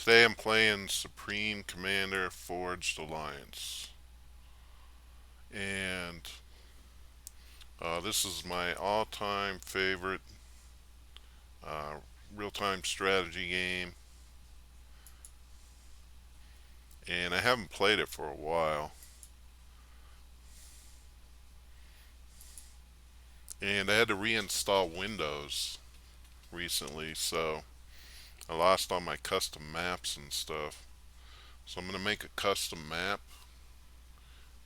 Today I'm playing Supreme Commander Forged Alliance. And this is my all time favorite uh, real time strategy game. And I haven't played it for a while. And I had to reinstall Windows recently, so I lost all my custom maps and stuff. So I'm going to make a custom map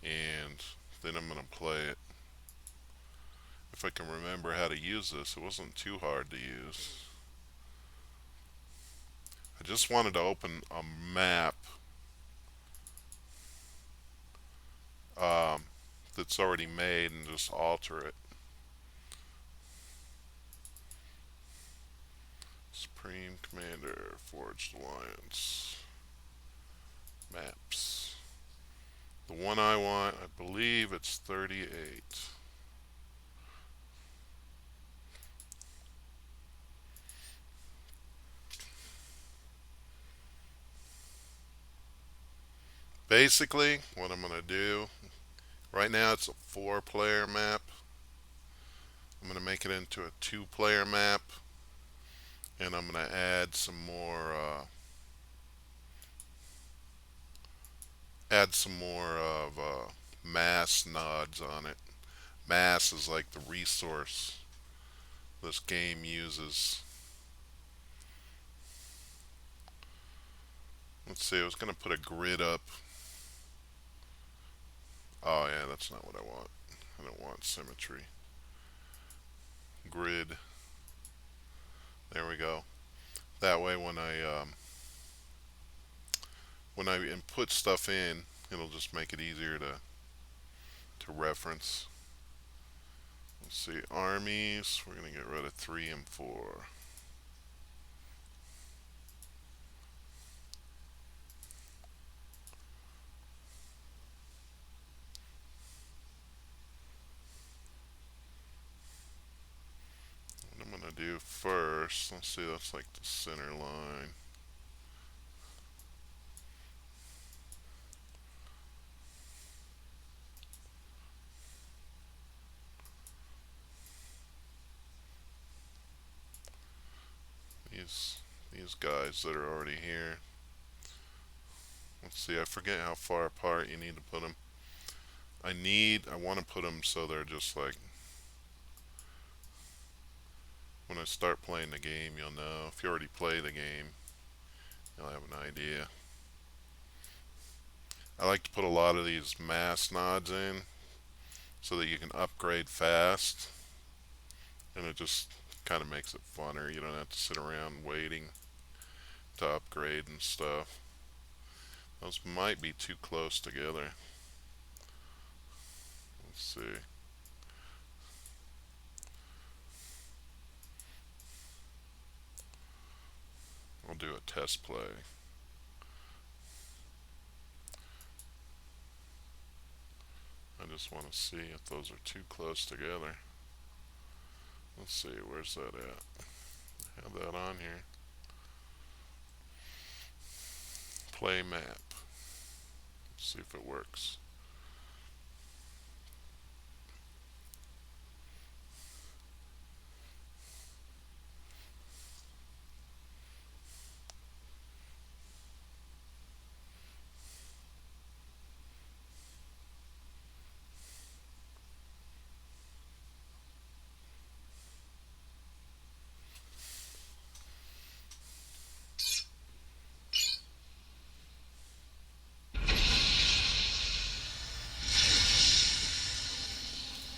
and then I'm going to play it. If I can remember how to use this, it wasn't too hard to use. I just wanted to open a map um, that's already made and just alter it. Supreme Commander Forged Alliance maps. The one I want, I believe it's 38. Basically, what I'm going to do, right now it's a 4 player map. I'm going to make it into a 2 player map, and I'm going to add some more of mass nods on it. Mass is like the resource this game uses. Let's see, I was going to put a grid up. Oh yeah, that's not what I want. I don't want symmetry. Grid. There we go. That way when I input stuff in, it'll just make it easier to reference. Let's see, armies. We're going to get rid of 3 and 4. What I'm going to do first, let's see, that's like the center line. These these guys that are already here. Let's see, I forget how far apart you need to put them. I want to put them so they're just like, when I start playing the game, you'll know. If you already play the game, you'll have an idea. I like to put a lot of these mass nods in so that you can upgrade fast, and it just kind of makes it funner. You don't have to sit around waiting to upgrade and stuff. Those might be too close together. Let's see. I'll do a test play. I just want to see if those are too close together. Let's see, where's that at? Have that on here. Play map. Let's see if it works.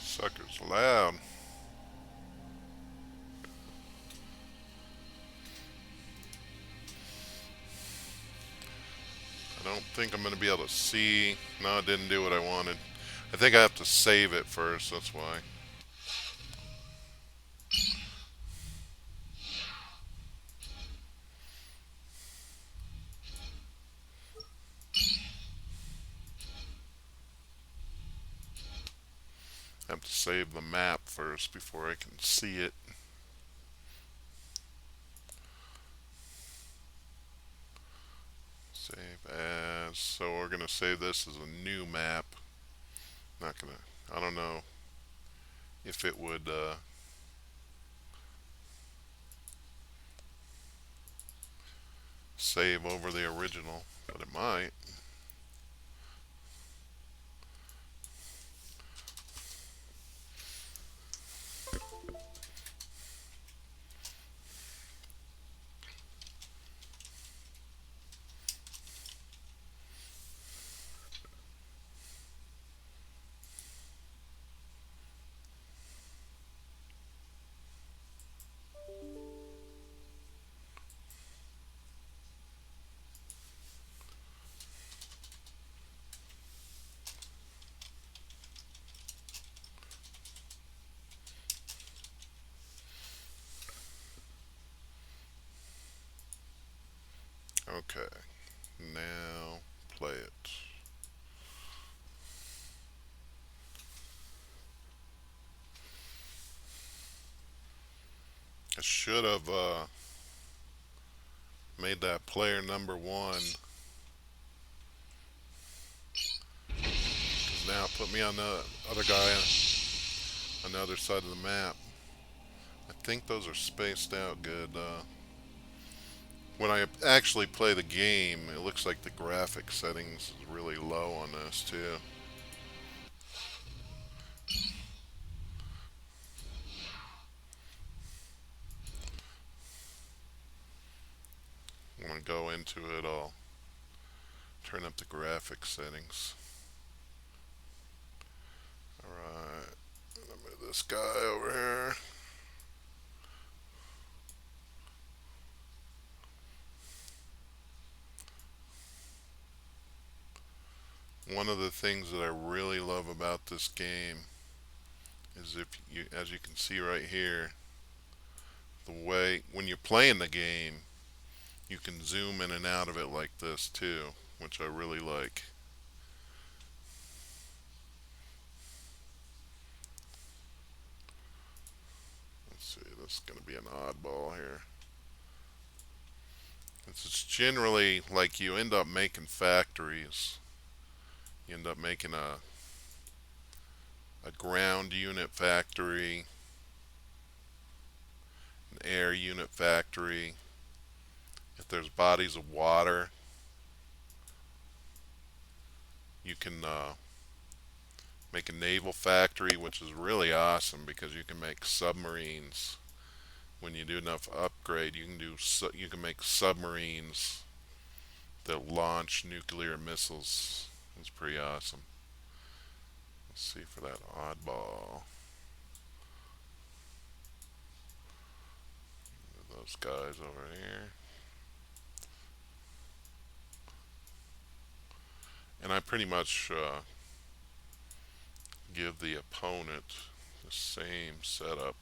Sucker's loud. I don't think I'm going to be able to see. No, it didn't do what I wanted. I think I have to save it first, that's why. I have to save the map first before I can see it. So we're gonna save this as a new map. Not gonna. I don't know if it would save over the original, but it might. Okay, now play it. I should have made that player number one. Cause now it put me on the other guy on the other side of the map. I think those are spaced out good. When I actually play the game, it looks like the graphic settings is really low on this too. When I go into it, I'll turn up the graphic settings. Alright, I'm gonna move this guy over here. One of the things that I really love about this game is if you, as you can see right here, the way when you're playing the game, you can zoom in and out of it like this too, which I really like. Let's see, this is going to be an oddball here. It's generally like you end up making factories. You end up making a ground unit factory, an air unit factory. If there's bodies of water, you can make a naval factory, which is really awesome because you can make submarines. When you do enough upgrade, you can make submarines that launch nuclear missiles. It's pretty awesome. Let's see for that oddball. Those guys over here. And I pretty much give the opponent the same setup.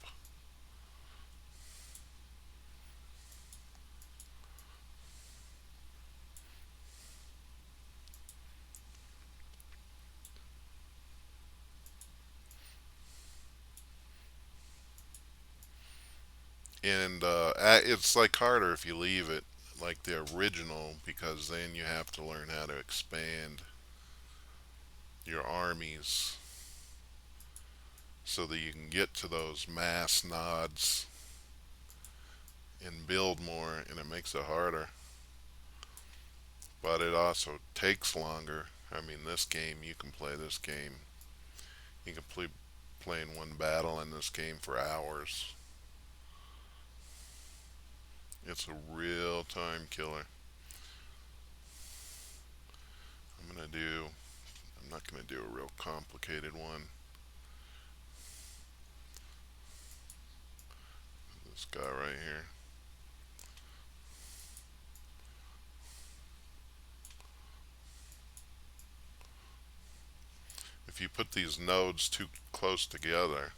And it's like harder if you leave it like the original because then you have to learn how to expand your armies so that you can get to those mass nods and build more, and it makes it harder. But it also takes longer. I mean, this game, you can play this game. You can play in one battle in this game for hours. It's a real time killer. I'm gonna do. I'm not gonna do a real complicated one. This guy right here. If you put these nodes too close together,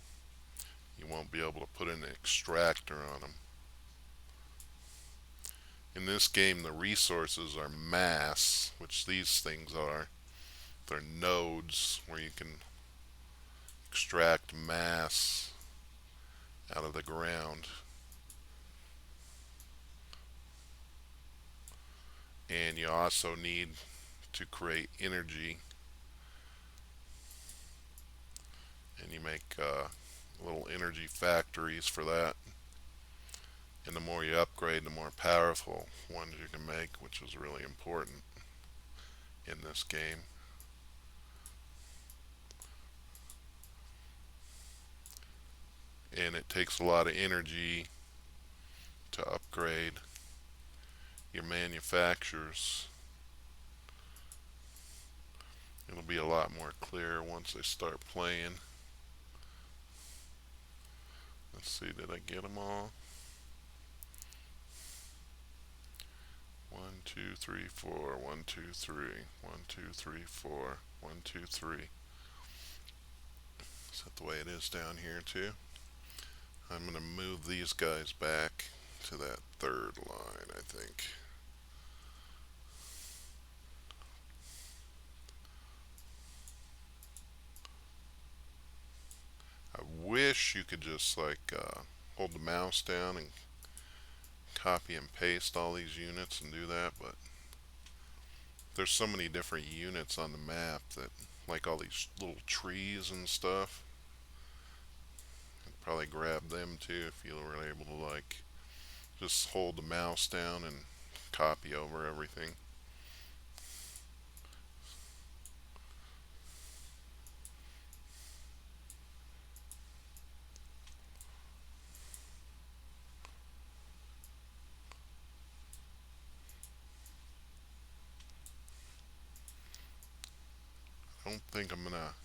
you won't be able to put an extractor on them. In this game, the resources are mass, which these things are. They're nodes where you can extract mass out of the ground. And you also need to create energy, and you make little energy factories for that. And the more you upgrade, the more powerful ones you can make, which is really important in this game. And it takes a lot of energy to upgrade your manufacturers. It'll be a lot more clear once I start playing. Let's see, did I get them all? 1, 2, 3, 4. 1, 2, 3. 1, 2, 3, 4. 1, 2, 3. Is that the way it is down here too? I'm going to move these guys back to that third line, I think. I wish you could just like hold the mouse down and copy and paste all these units and do that, but there's so many different units on the map that, like all these little trees and stuff, I'd probably grab them too if you were able to like just hold the mouse down and copy over everything. I don't think I'm gonna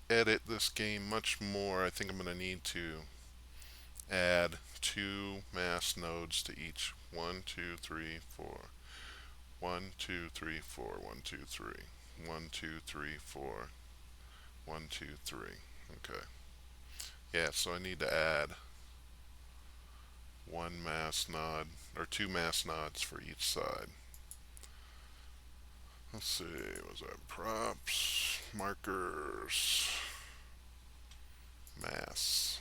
edit this game much more. I think I'm gonna need to add 2 mass nodes to each. 1, 2, 3, 4. 1, 2, 3, 4. 1, 2, 3. 1, 2, 3, 4. 1, 2, 3. Okay. Yeah, so I need to add 1 mass node or 2 mass nodes for each side. Let's see, was that props, markers, mass.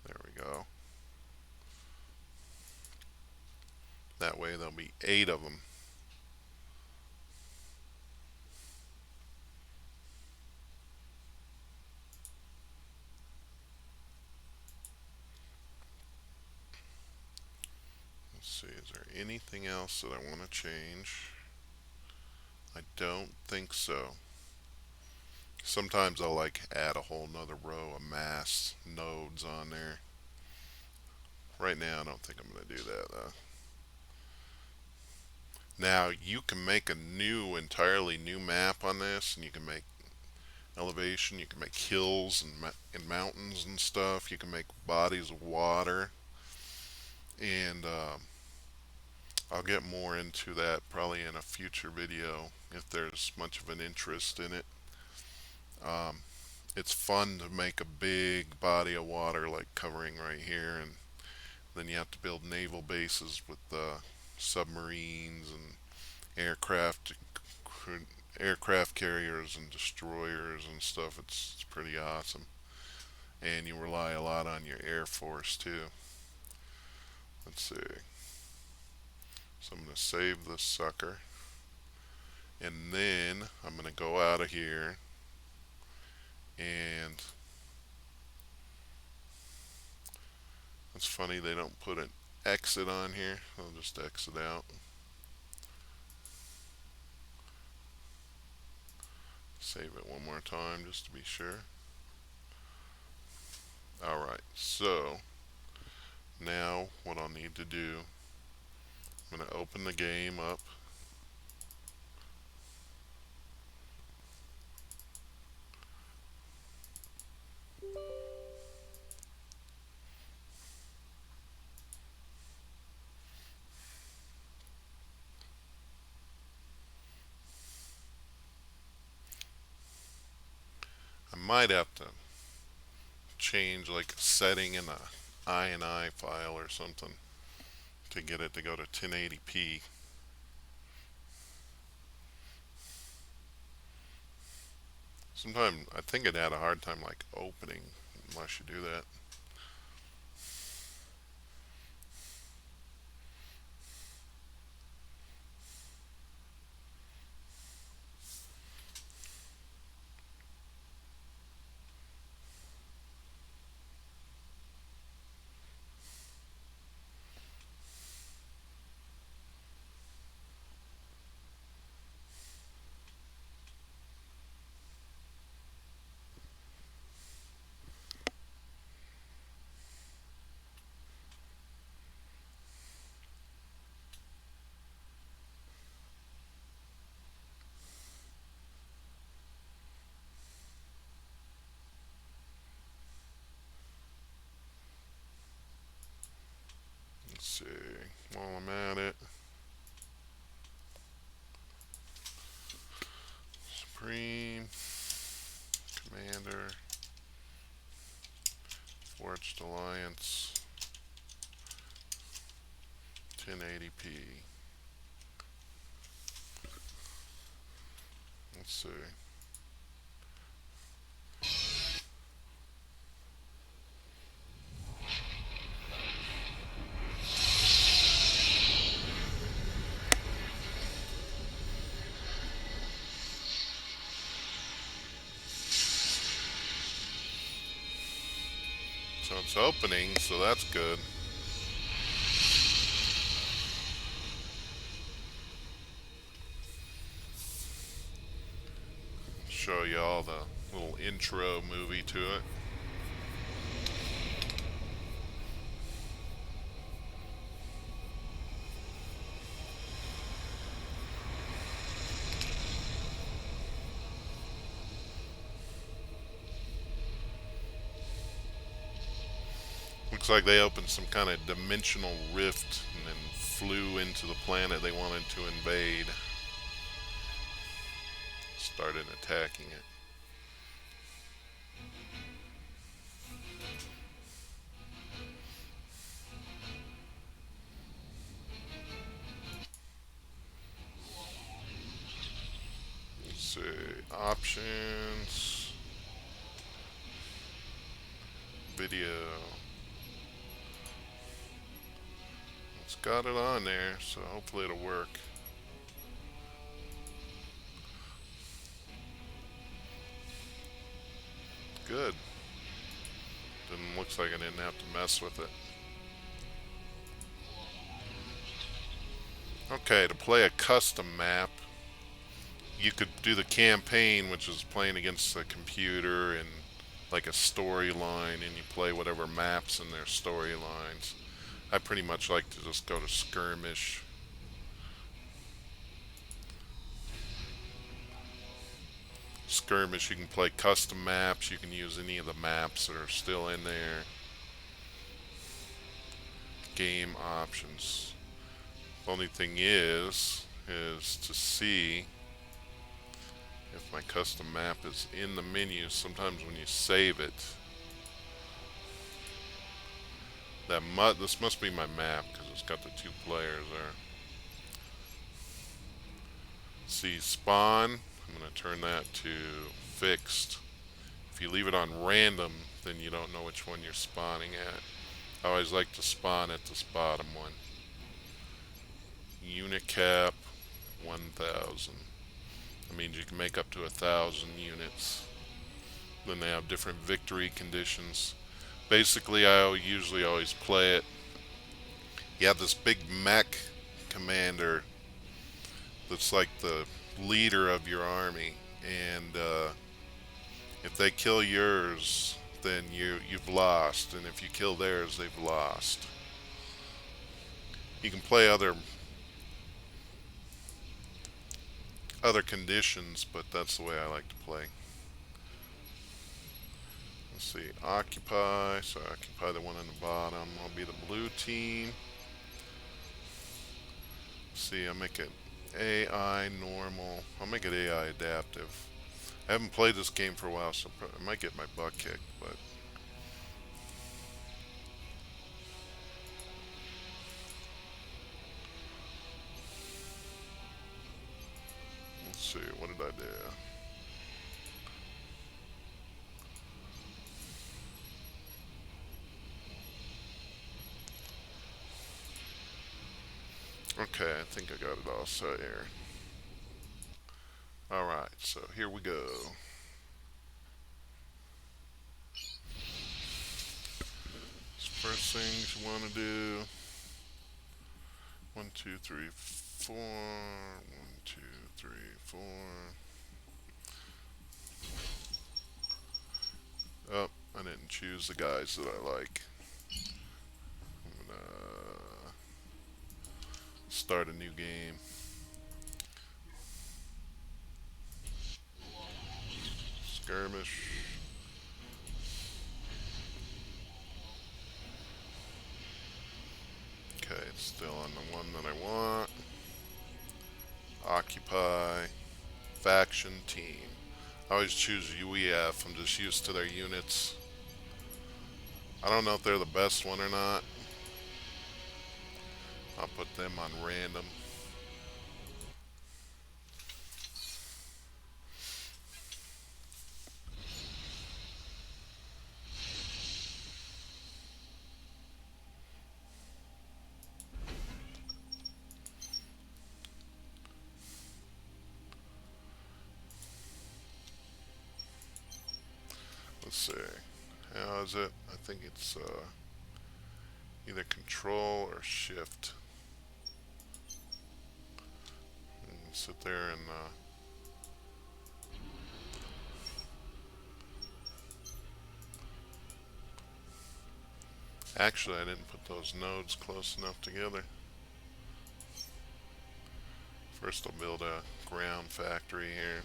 There we go. That way there'll be 8 of them. Let's see, is there anything else that I want to change? I don't think so. Sometimes I'll like add a whole nother row of mass nodes on there. Right now I don't think I'm going to do that though. Now you can make a entirely new map on this, and you can make elevation, you can make hills and mountains and stuff. You can make bodies of water, and I'll get more into that probably in a future video if there's much of an interest in it. Um, it's fun to make a big body of water like covering right here, and then you have to build naval bases with submarines and aircraft aircraft carriers and destroyers and stuff. It's pretty awesome, and you rely a lot on your air force too. Let's see. So I'm going to save this sucker, and then I'm going to go out of here, and it's funny they don't put an exit on here. I'll just exit out. Save it one more time just to be sure. Alright, so now what I'll need to do, I'm going to open the game up. I might have to change like a setting in a INI file or something to get it to go to 1080p. Sometimes I think it had a hard time like opening unless you do that. while I'm at it. Supreme Commander, Forged Alliance, 1080p. Let's see. So it's opening, so that's good. Show you all the little intro movie to it. Looks like they opened some kind of dimensional rift and then flew into the planet they wanted to invade. Started attacking it. Let's see. Options. Video. It's got it on there, so hopefully it'll work. Good. Looks like I didn't have to mess with it. Okay, to play a custom map, you could do the campaign, which is playing against the computer and like a storyline, and you play whatever maps in their storylines. I pretty much like to just go to skirmish. Skirmish, you can play custom maps, you can use any of the maps that are still in there. Game options. The only thing is to see if my custom map is in the menu. Sometimes when you save it, this must be my map because it's got the 2 players there. See spawn, I'm going to turn that to fixed. If you leave it on random, then you don't know which one you're spawning at. I always like to spawn at this bottom one. Unit cap 1000. That means you can make up to 1,000 units. Then they have different victory conditions. Basically, I usually always play it. You have this big mech commander that's like the leader of your army, and if they kill yours, then you've lost, and if you kill theirs, they've lost. You can play other conditions, but that's the way I like to play. Let's see, occupy, so occupy the one on the bottom. I'll be the blue team. Let's see, I'll make it AI normal. I'll make it AI adaptive. I haven't played this game for a while, so I might get my butt kicked, but let's see, what did I do? Okay, I think I got it all set here. Alright, so here we go. First things you want to do. 1, 2, 3, 4. 1, 2, 3, 4. Oh, I didn't choose the guys that I like. I'm gonna start a new game. Skirmish. Okay, it's still on the Occupy. Faction team. I always choose UEF. I'm just used to their units. I don't know if they're the best one or not. I'll put them on random. Let's see. How is it? I think it's either control or shift. You can sit there and actually, I didn't put those nodes close enough together. First, I'll build a ground factory here.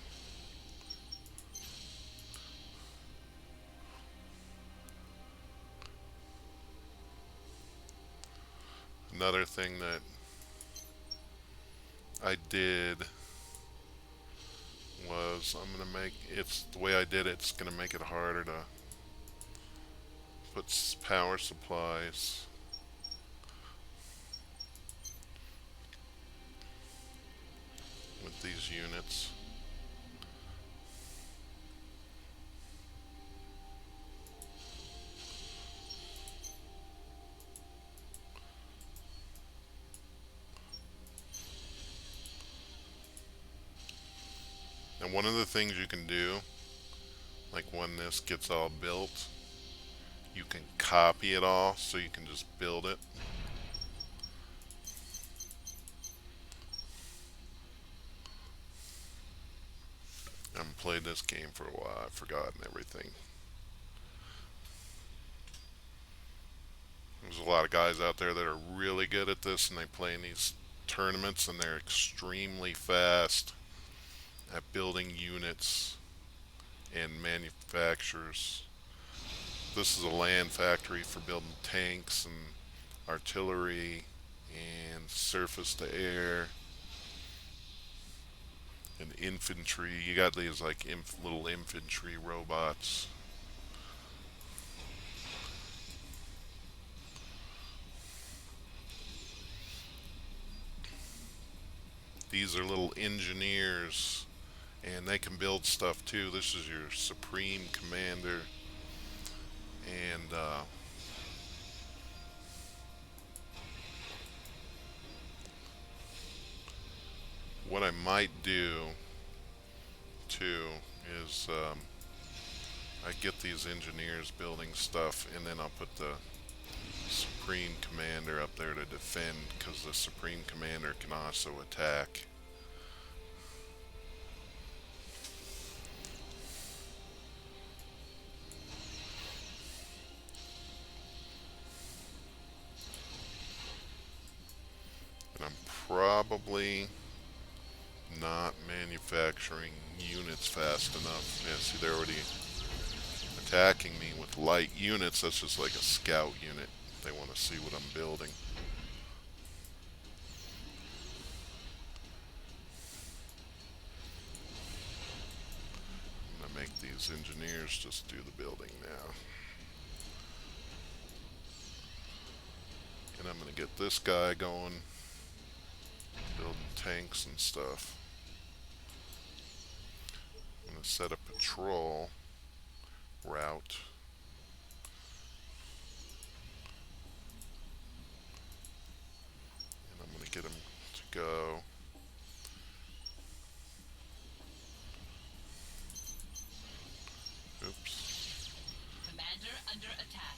Another thing that I did was I'm gonna make it's the way I did it's gonna make it harder to put power supplies with these units. And one of the things you can do, like when this gets all built, you can copy it all so you can just build it. I haven't played this game for a while. I've forgotten everything. There's a lot of guys out there that are really good at this, and they play in these tournaments, and they're extremely fast at building units and manufacturers. This is a land factory for building tanks and artillery and surface to air and infantry. You got these like little infantry robots. These are little engineers, and they can build stuff too. This is your supreme commander, and what I might do too is I get these engineers building stuff, and then I'll put the Supreme Commander up there to defend, because the Supreme Commander can also attack. And I'm probably not manufacturing units fast enough. Yeah, see, they're already attacking me with light units. That's just like a scout unit. They want to see what I'm building. I'm gonna make these engineers just do the building now. And I'm gonna get this guy going, building tanks and stuff. I'm gonna set a patrol route. And I'm gonna get him to go. Oops. Commander under attack.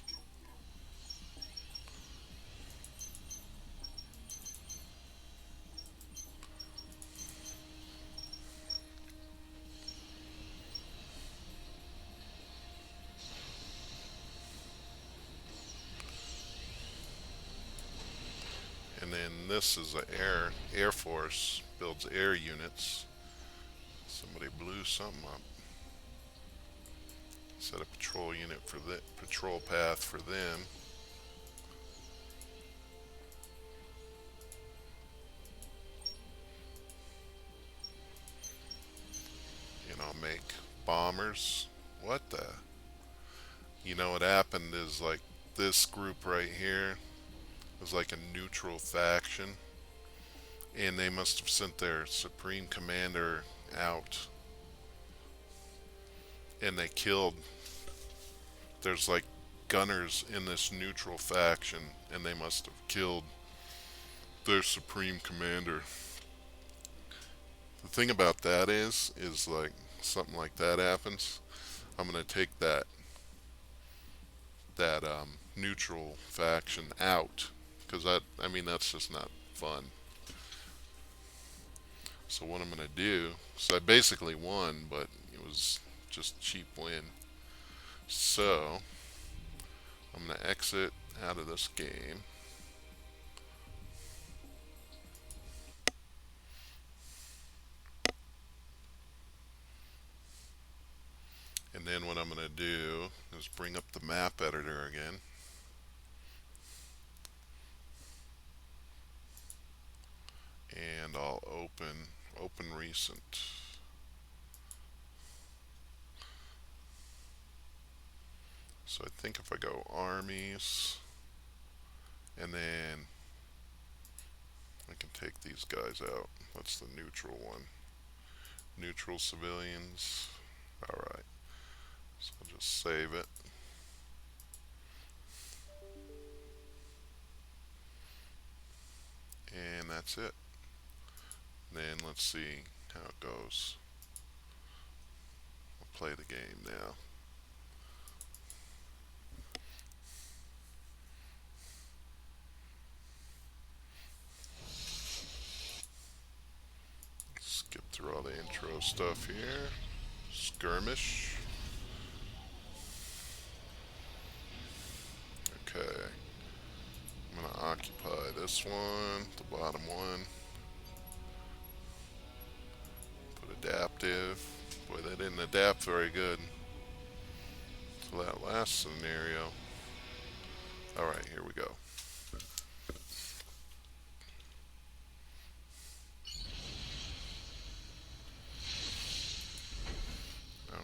And then this is the Air Force, builds air units. Somebody blew something up. Set a patrol unit for the patrol path for them. bombers. What the? You know what happened is like this group right here was like a neutral faction, and they must have sent their supreme commander out, and they killed. There's like gunners in this neutral faction, and they must have killed their supreme commander. The thing about that is like something like that happens. I'm gonna take that neutral faction out because I mean that's just not fun. So what I'm gonna do? So I basically won, but it was just cheap win. So I'm gonna exit out of this game, and then what I'm gonna do is bring up the map editor again, and I'll open recent. So I think if I go armies, and then I can take these guys out. That's the neutral one. Neutral civilians. Alright, so I'll just save it. And that's it. Then let's see how it goes. I'll play the game now. Skip through all the intro stuff here. Skirmish. Okay. I'm going to occupy this one, the bottom one. Put adaptive. Boy, they didn't adapt very good to that last scenario. Alright, here we go.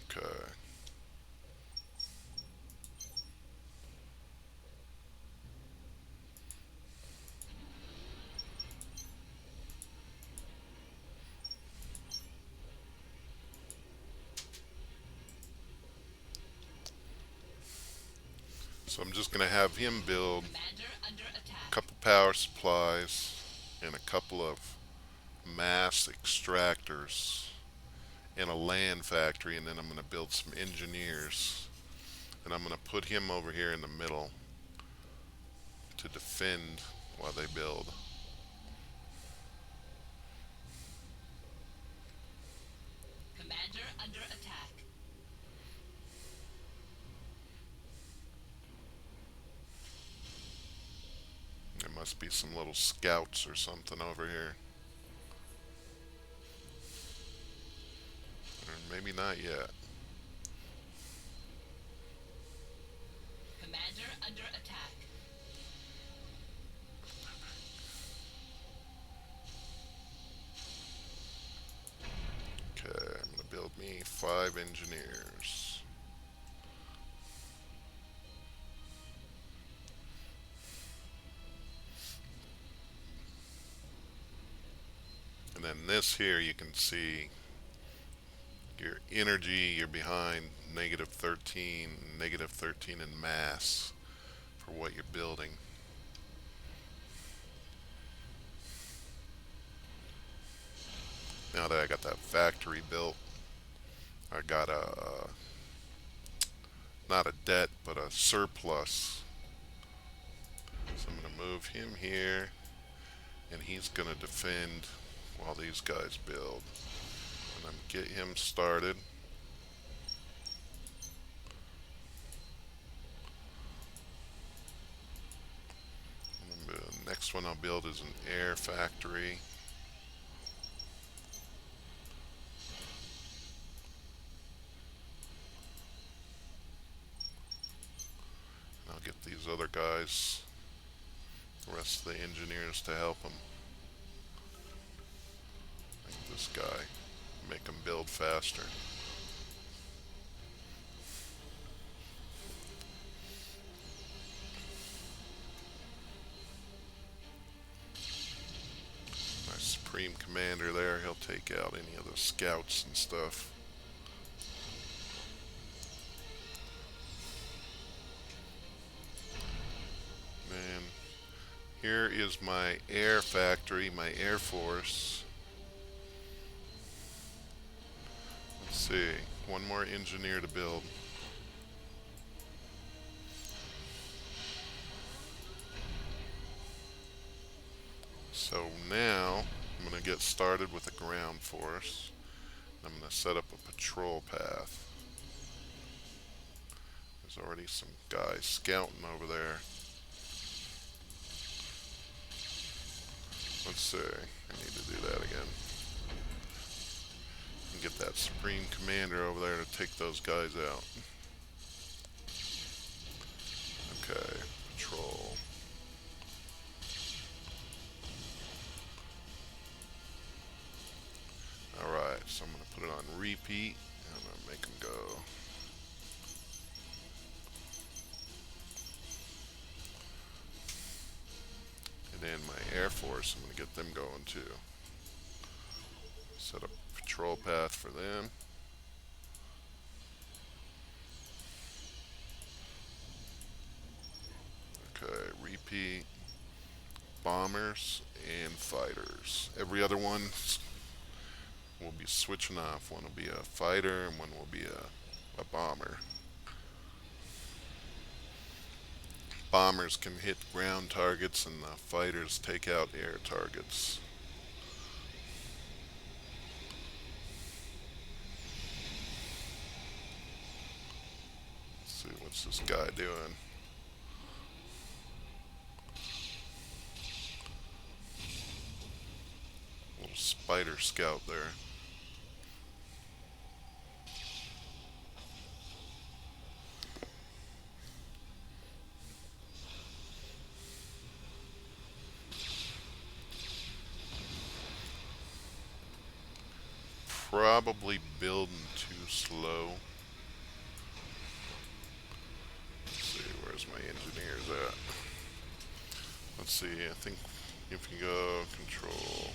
Okay. So I'm just going to have him build Commander under a attack. couple power supplies and a couple of mass extractors and a land factory, and then I'm going to build some engineers, and I'm going to put him over here in the middle to defend while they build. Commander under attack. There must be some little scouts or something over here, or maybe not yet. Commander under attack. Okay, I'm going to build me 5 engineers. And then this here you can see your energy, you're behind negative 13 in mass for what you're building. Now that I got that factory built, I got a, not a debt, but a surplus. So I'm going to move him here, and he's going to defend while these guys build. And I'm get him started. The next one I'll build is an air factory. And I'll get these other guys, the rest of the engineers, to help them. Like this guy, make them build faster. Supreme Commander there. He'll take out any of the scouts and stuff. Man, here is my air factory, my air force. Let's see, one more engineer to build. So now I'm going to get started with a ground force. I'm going to set up a patrol path. There's already some guys scouting over there. Let's see, I need to do that again. And get that Supreme Commander over there to take those guys out. Okay, patrol. Alright, so I'm going to put it on repeat. And I'm going to make them go. And then my Air Force, I'm going to get them going too. Set up a patrol path for them. Okay, repeat. Bombers and fighters. Every other one will be switching off. One will be a fighter and one will be a bomber. Bombers can hit ground targets and the fighters take out air targets. Let's see, what's this guy doing? Little spider scout there. Probably building too slow. Let's see, where's my engineers at? Let's see, I think if you go control,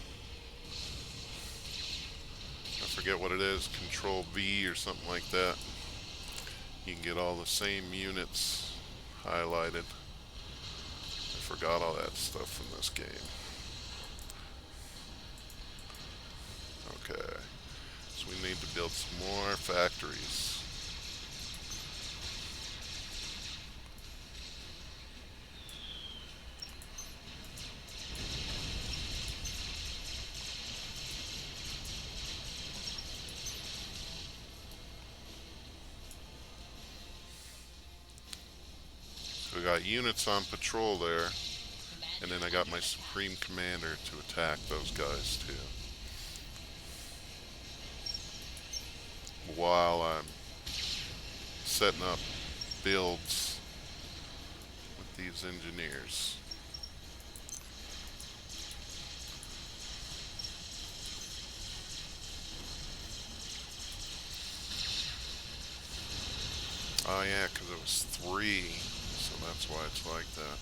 I forget what it is, control V or something like that, you can get all the same units highlighted. I forgot all that stuff from this game. Okay, so we need to build some more factories. So we got units on patrol there, and then I got my Supreme Commander to attack those guys too. While I'm setting up builds with these engineers. Oh yeah, because it was 3, so that's why it's like that.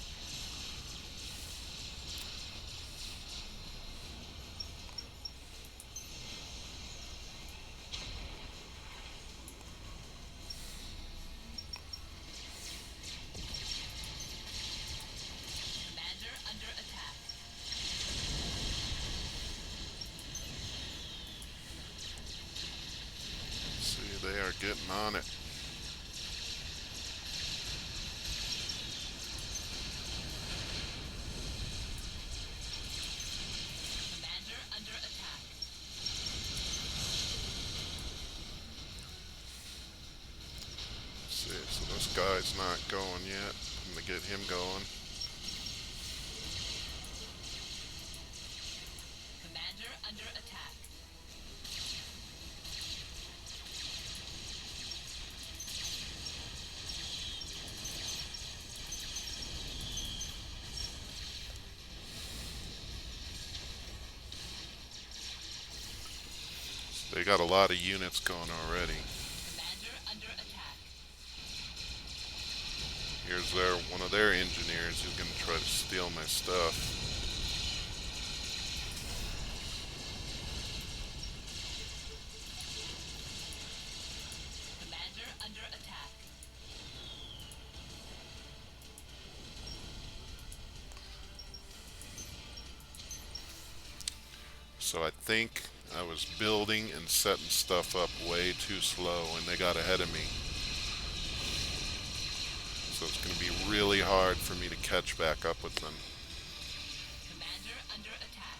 Commander under attack. See, they are getting on it. Commander under attack. See, so this guy's not going yet. I'm gonna get him going. Commander under attack. They got a lot of units going already. Commander under attack. Here's one of their engineers who's gonna try to steal my stuff. So I think I was building and setting stuff up way too slow and they got ahead of me. So it's going to be really hard for me to catch back up with them. Commander under attack.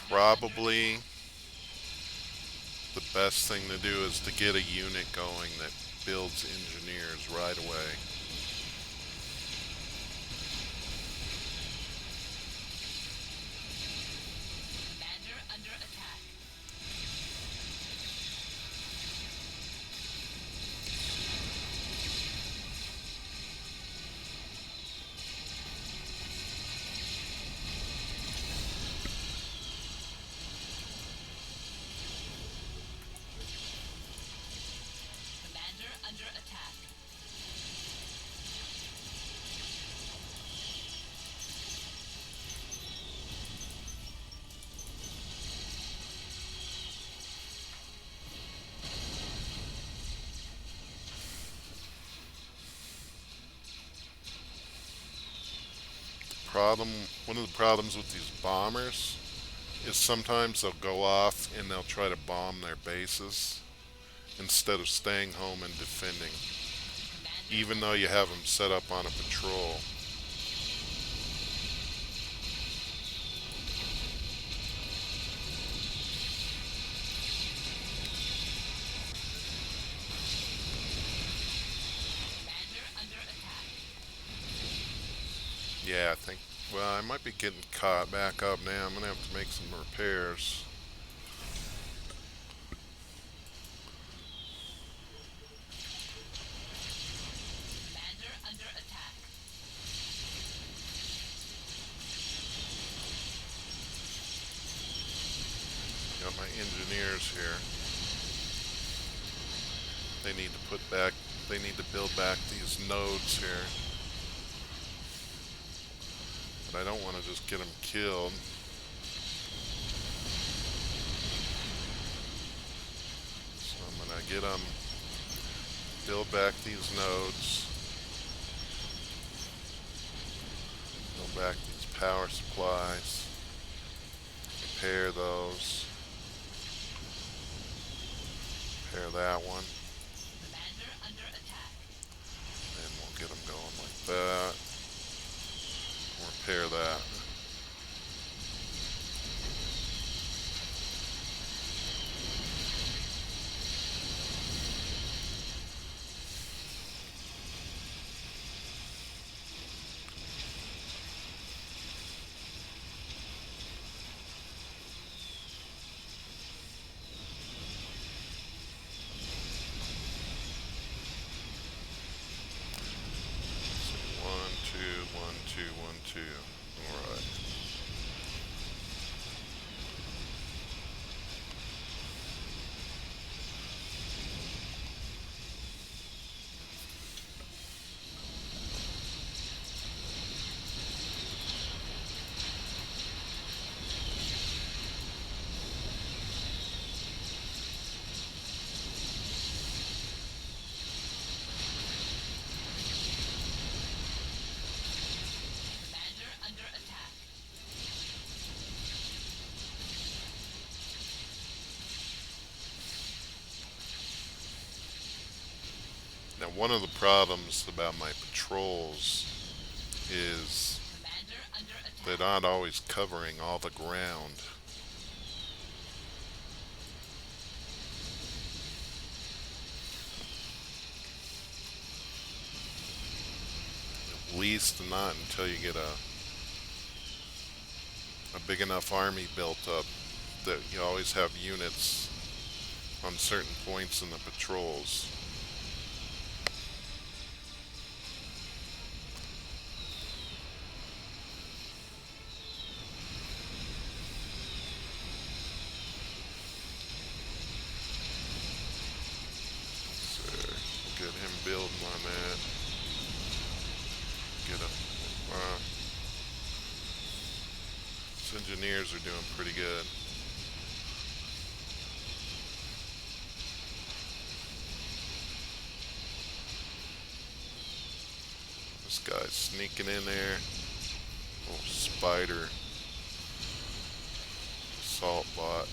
Commander under Probably attack. the best thing to do is to get a unit going that builds engineers right away. Commander under attack. Commander under attack. Problem, one of the problems with these bombers is sometimes they'll go off and they'll try to bomb their bases instead of staying home and defending, Commander even though under you have them attack. set up on a patrol. Commander under attack. Yeah, I think, well, I might be getting caught back up now. I'm going to have to make some repairs. Commander under attack. Got my engineers here. They need to put back, they need to build back these nodes here. But I don't want to just get them killed. So I'm going to get them, build back these nodes, build back these power supplies, repair those, repair that one, Commander under attack. and we'll get them going like that. Repair that. So 1, 2, 1, 2, 1, 2. All right. Commander under attack. Now, one of the problems about my patrols is Commander under they're attack. not always covering all the ground. At least not until you get a big enough army built up that you always have units on certain points in the patrols. So get him building on that. Get him. These engineers are doing pretty good. This guy's sneaking in there. Little spider assault bot.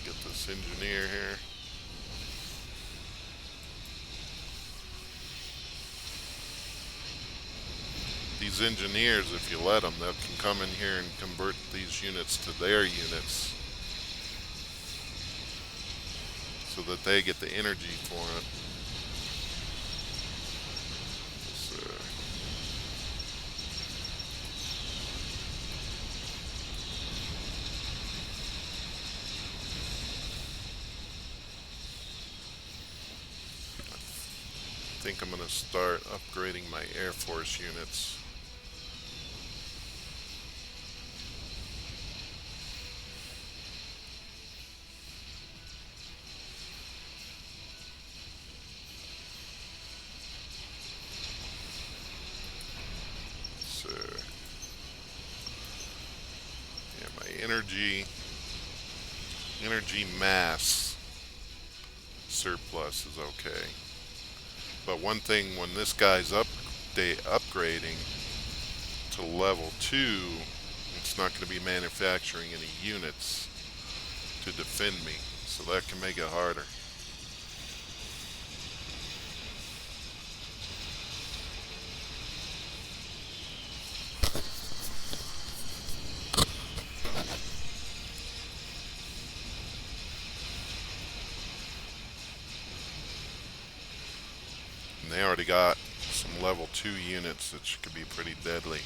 Get this engineer here. These engineers, if you let them, they can come in here and convert these units to their units so that they get the energy for it. So, I think I'm going to start upgrading my Air Force units. So, yeah, my energy mass surplus is okay. But one thing, when this guy's upgrading to level 2, it's not going to be manufacturing any units to defend me, so that can make it harder. And they already got some level 2 units that could be pretty deadly.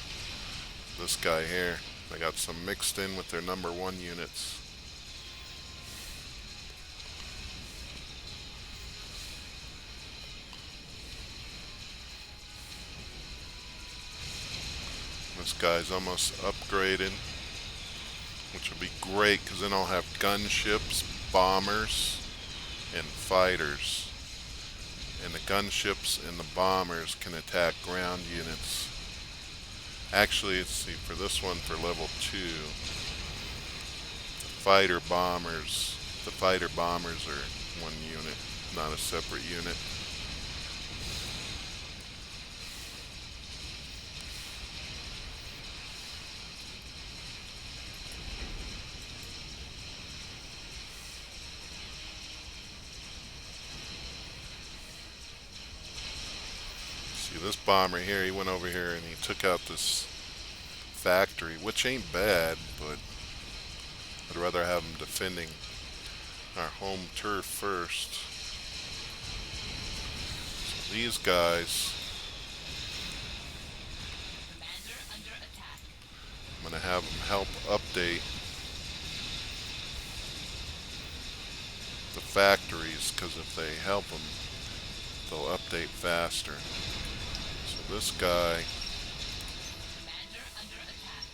This guy here, they got some mixed in with their number 1 units. This guy's almost upgraded, which will be great because then I'll have gunships, bombers, and fighters. And the gunships and the bombers can attack ground units. Actually, let's see, for this one, for level 2, the fighter bombers are 1 unit, not a separate unit. See, this bomber here, he went over here and he took out this factory, which ain't bad, but I'd rather have him defending our home turf first. So these guys, Commander under attack. I'm going to have them help update the factories, because if they help them, they'll update faster. So this guy, Commander under attack.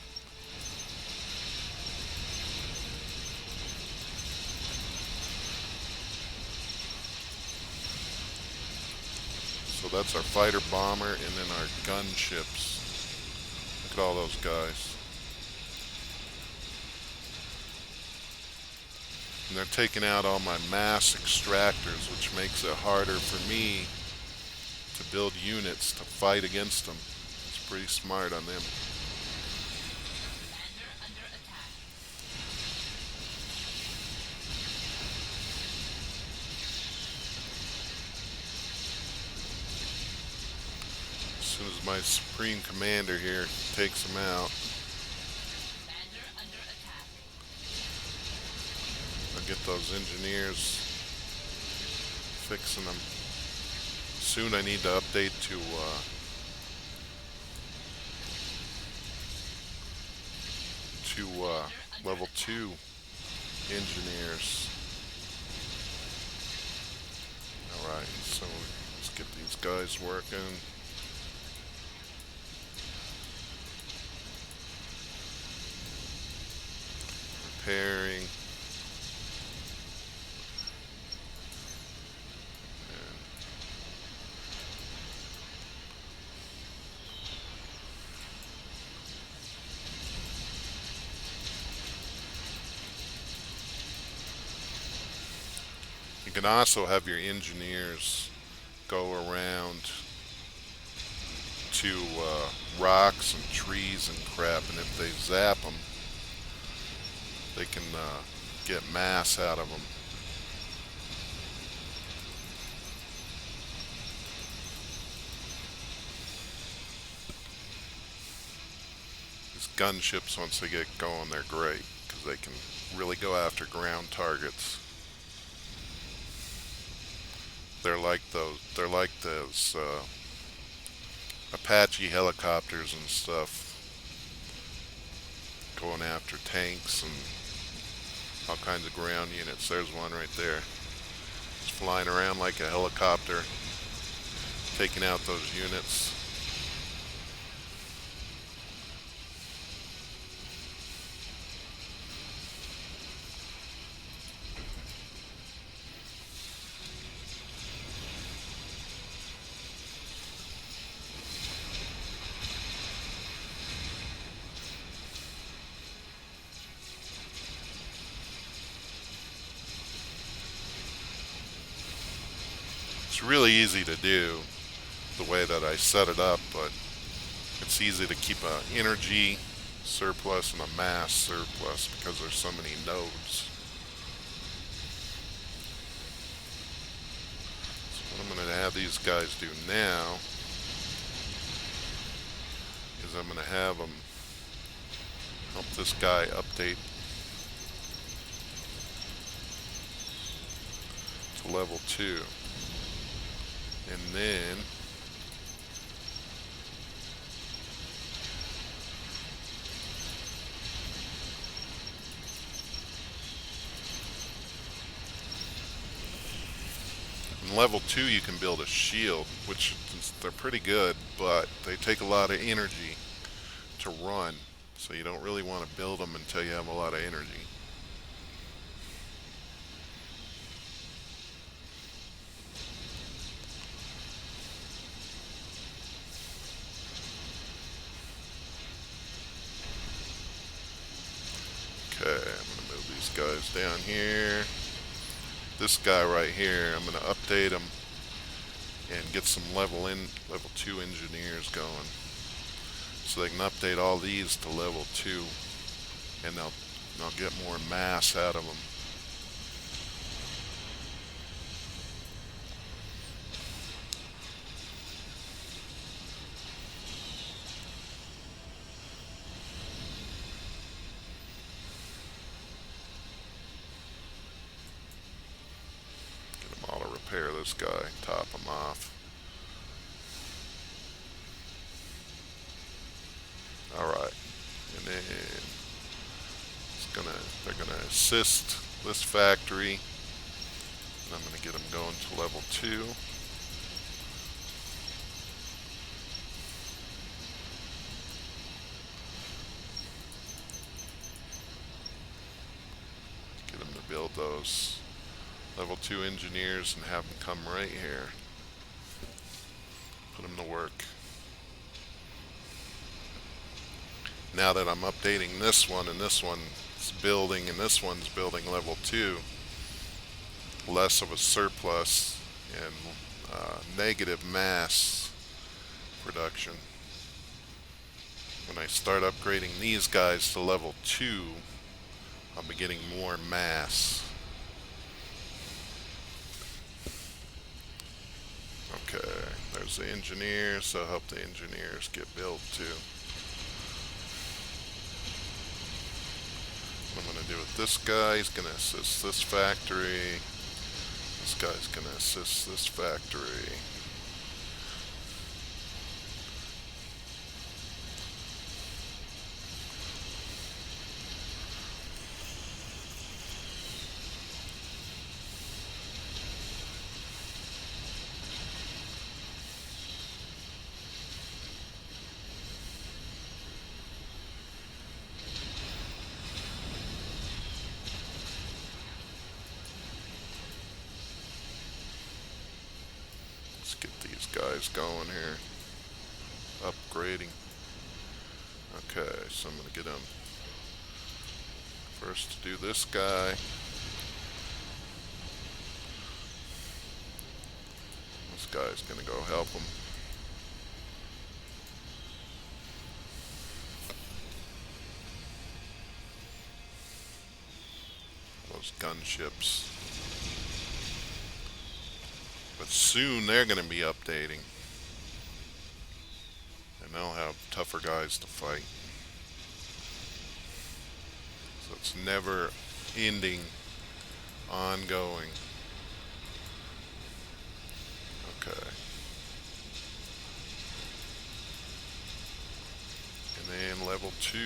so that's our fighter bomber, and then our gunships. Look at all those guys. And they're taking out all my mass extractors, which makes it harder for me to build units to fight against them. It's pretty smart on them. Commander under attack. As soon as my Supreme Commander here takes them out, Commander under attack. I'll get those engineers fixing them. Soon I need to update to level 2 engineers. Alright, so let's get these guys working. Repairing. can also have your engineers go around to rocks and trees and crap, and if they zap them, they can get mass out of them. These gunships, once they get going, they're great because they can really go after ground targets. They're like those Apache helicopters and stuff going after tanks and all kinds of ground units. There's one right there. It's flying around like a helicopter, taking out those units. It's really easy to do the way that I set it up, but it's easy to keep an energy surplus and a mass surplus because there's so many nodes. So what I'm going to have these guys do now is I'm going to have them help this guy update to level 2. And then in level 2 you can build a shield, which they're pretty good, but they take a lot of energy to run. So you don't really want to build them until you have a lot of energy. Okay, I'm going to move these guys down here. This guy right here, I'm going to update him and get some level 2 engineers going. So they can update all these to level 2 and they'll get more mass out of them. Get them all to repair this guy, top him off. Alright, and then they're gonna assist this factory, and I'm gonna get them going to level 2. Get them to build those level 2 engineers and have them come right here. Put them to work. Now that I'm updating this one and this one's building and this one's building level 2, less of a surplus and negative mass production. When I start upgrading these guys to level 2, I'll be getting more mass. Okay, there's the engineers, so I hope the engineers get built too. What I'm going to do with this guy, he's going to assist this factory. This guy's going to assist this factory. Let's get these guys going here. Upgrading. Okay, so I'm going to get them first to do this guy. guy's gonna go help him. Those gunships. But soon they're gonna be updating. And they'll have tougher guys to fight. So it's never ending, ongoing. Okay. And then level 2.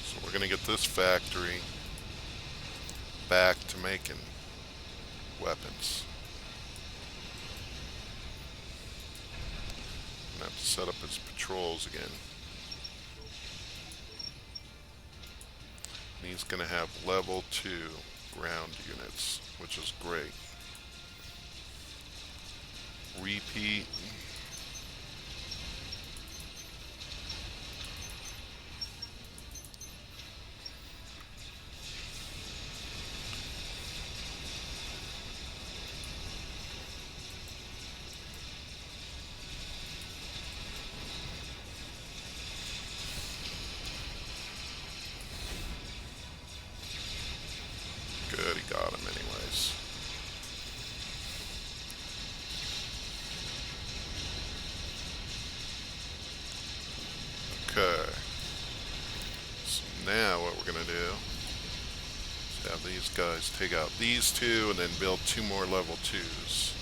So we're gonna get this factory back to making weapons. I'm gonna have to set up his patrols again. And he's gonna have level 2 ground units, which is great. Repeat. Good, he got him anyways. Okay. So now what we're gonna do is have these guys take out these two and then build 2 more level 2s.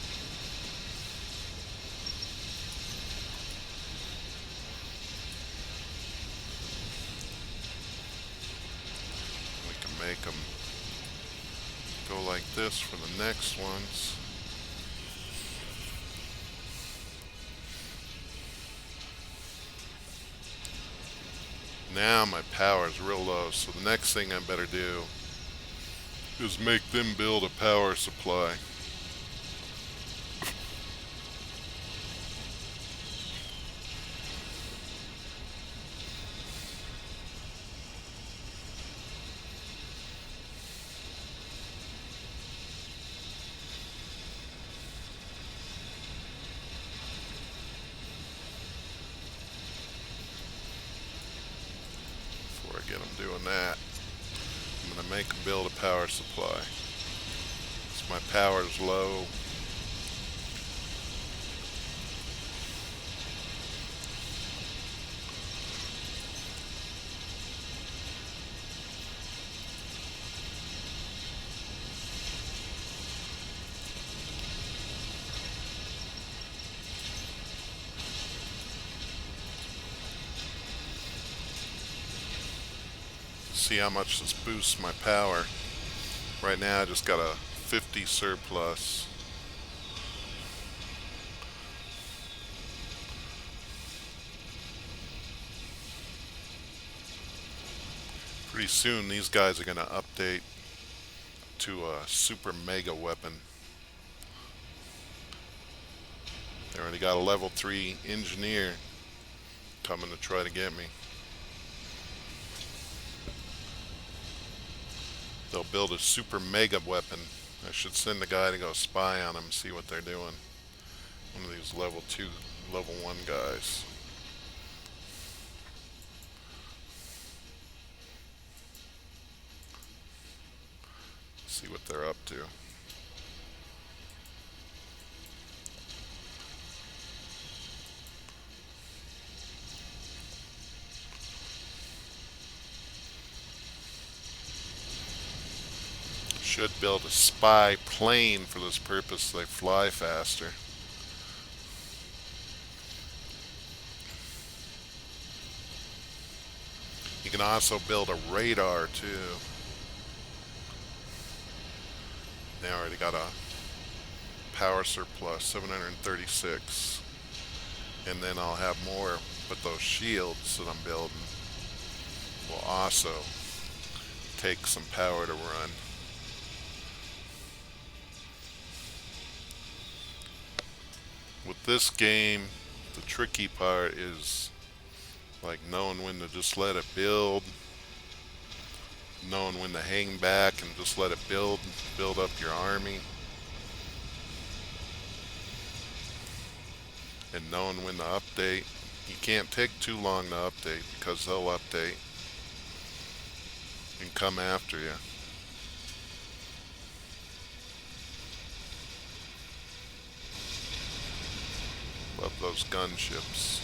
We can make them go like this for the next ones. Now my power is real low, so the next thing I better do is make them build a power supply. Before I get them doing that, I'm going to make them build a power supply. So my power is low. See how much this boosts my power. Right now I just got a 50 surplus. Pretty soon these guys are going to update to a super mega weapon. They already got a level 3 engineer coming to try to get me. They'll build a super mega weapon. I should send a guy to go spy on them, see what they're doing. One of these level 2, level 1 guys. See what they're up to. Should build a spy plane for this purpose so they fly faster. You can also build a radar too. They already got a power surplus, 736. And then I'll have more, but those shields that I'm building will also take some power to run. With this game, the tricky part is like knowing when to just let it build, knowing when to hang back and just let it build up your army, and knowing when to update. You can't take too long to update because they'll update and come after you. Love those gunships.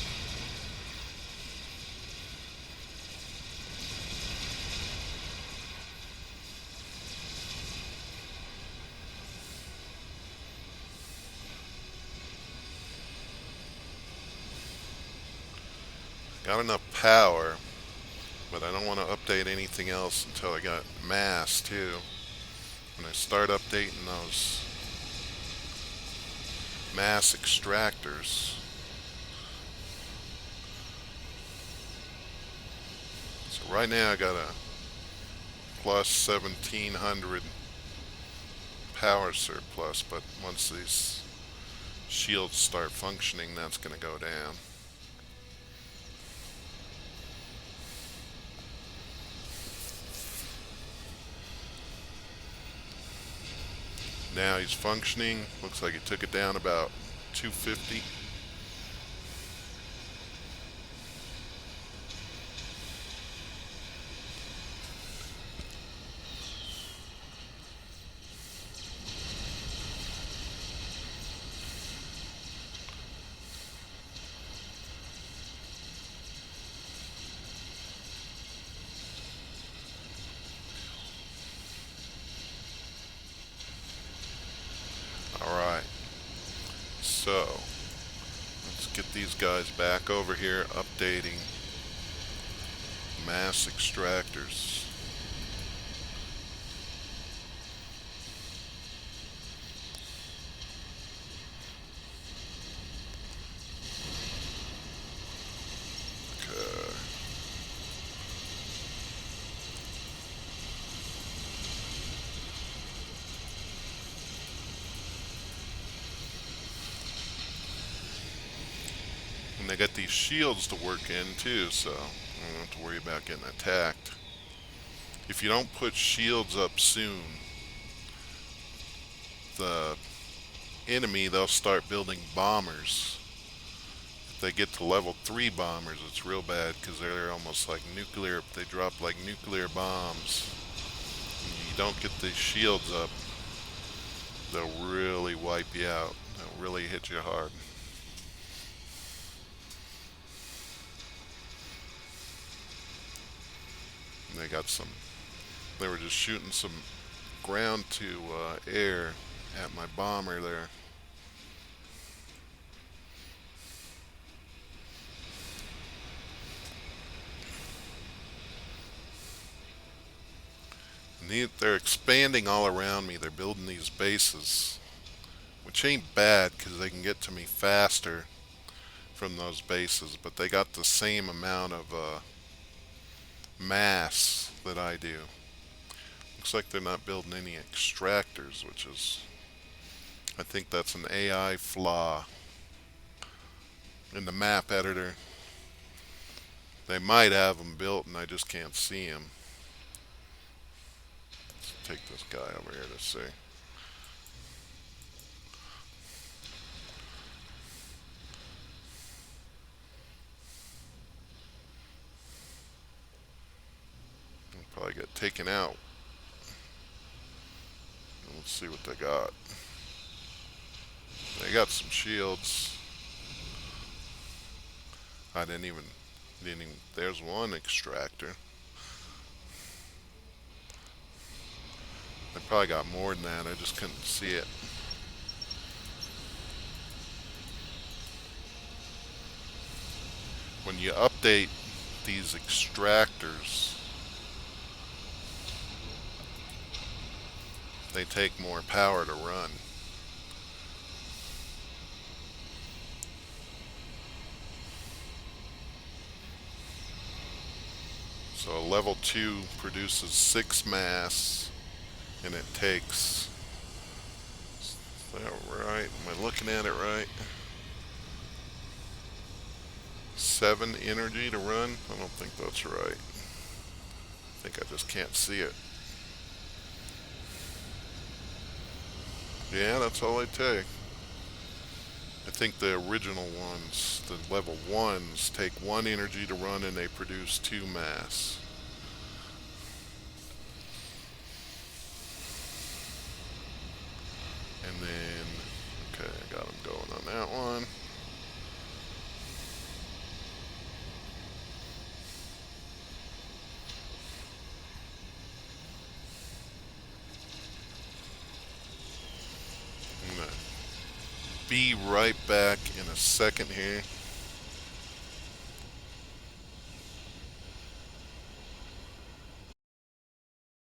Got enough power, but I don't want to update anything else until I got mass too. When I start updating those mass extractors. So right now I got a plus 1700 power surplus, but once these shields start functioning, that's going to go down. Now he's functioning. Looks like he took it down about 250. Alright, so let's get these guys back over here updating mass extractors. Okay. And they got these shields to work in too, so I don't have to worry about getting attacked. If you don't put shields up soon, the enemy, they'll start building bombers. If they get to level 3 bombers, it's real bad because they're almost like nuclear. They drop like nuclear bombs. And you don't get these shields up, they'll really wipe you out. They'll really hit you hard. And they were just shooting some ground to air at my bomber there. And they're expanding all around me. They're building these bases, which ain't bad because they can get to me faster from those bases, but they got the same amount of mass that I do. Looks like they're not building any extractors, which is, I think that's an AI flaw in the map editor. They might have them built and I just can't see them. Let's take this guy over here to see. They'll probably get taken out. Let's see what they got. They got some shields. I didn't even, there's one extractor. They probably got more than that, I just couldn't see it. When you update these extractors, they take more power to run. So a level 2 produces 6 mass, and it takes, is that right? Am I looking at it right? 7 energy to run? I don't think that's right. I think I just can't see it. Yeah, that's all they take. I think the original ones, the level 1s, take 1 energy to run and they produce 2 mass. And then, okay, I got them going on that one. I'm gonna be right back in a second here.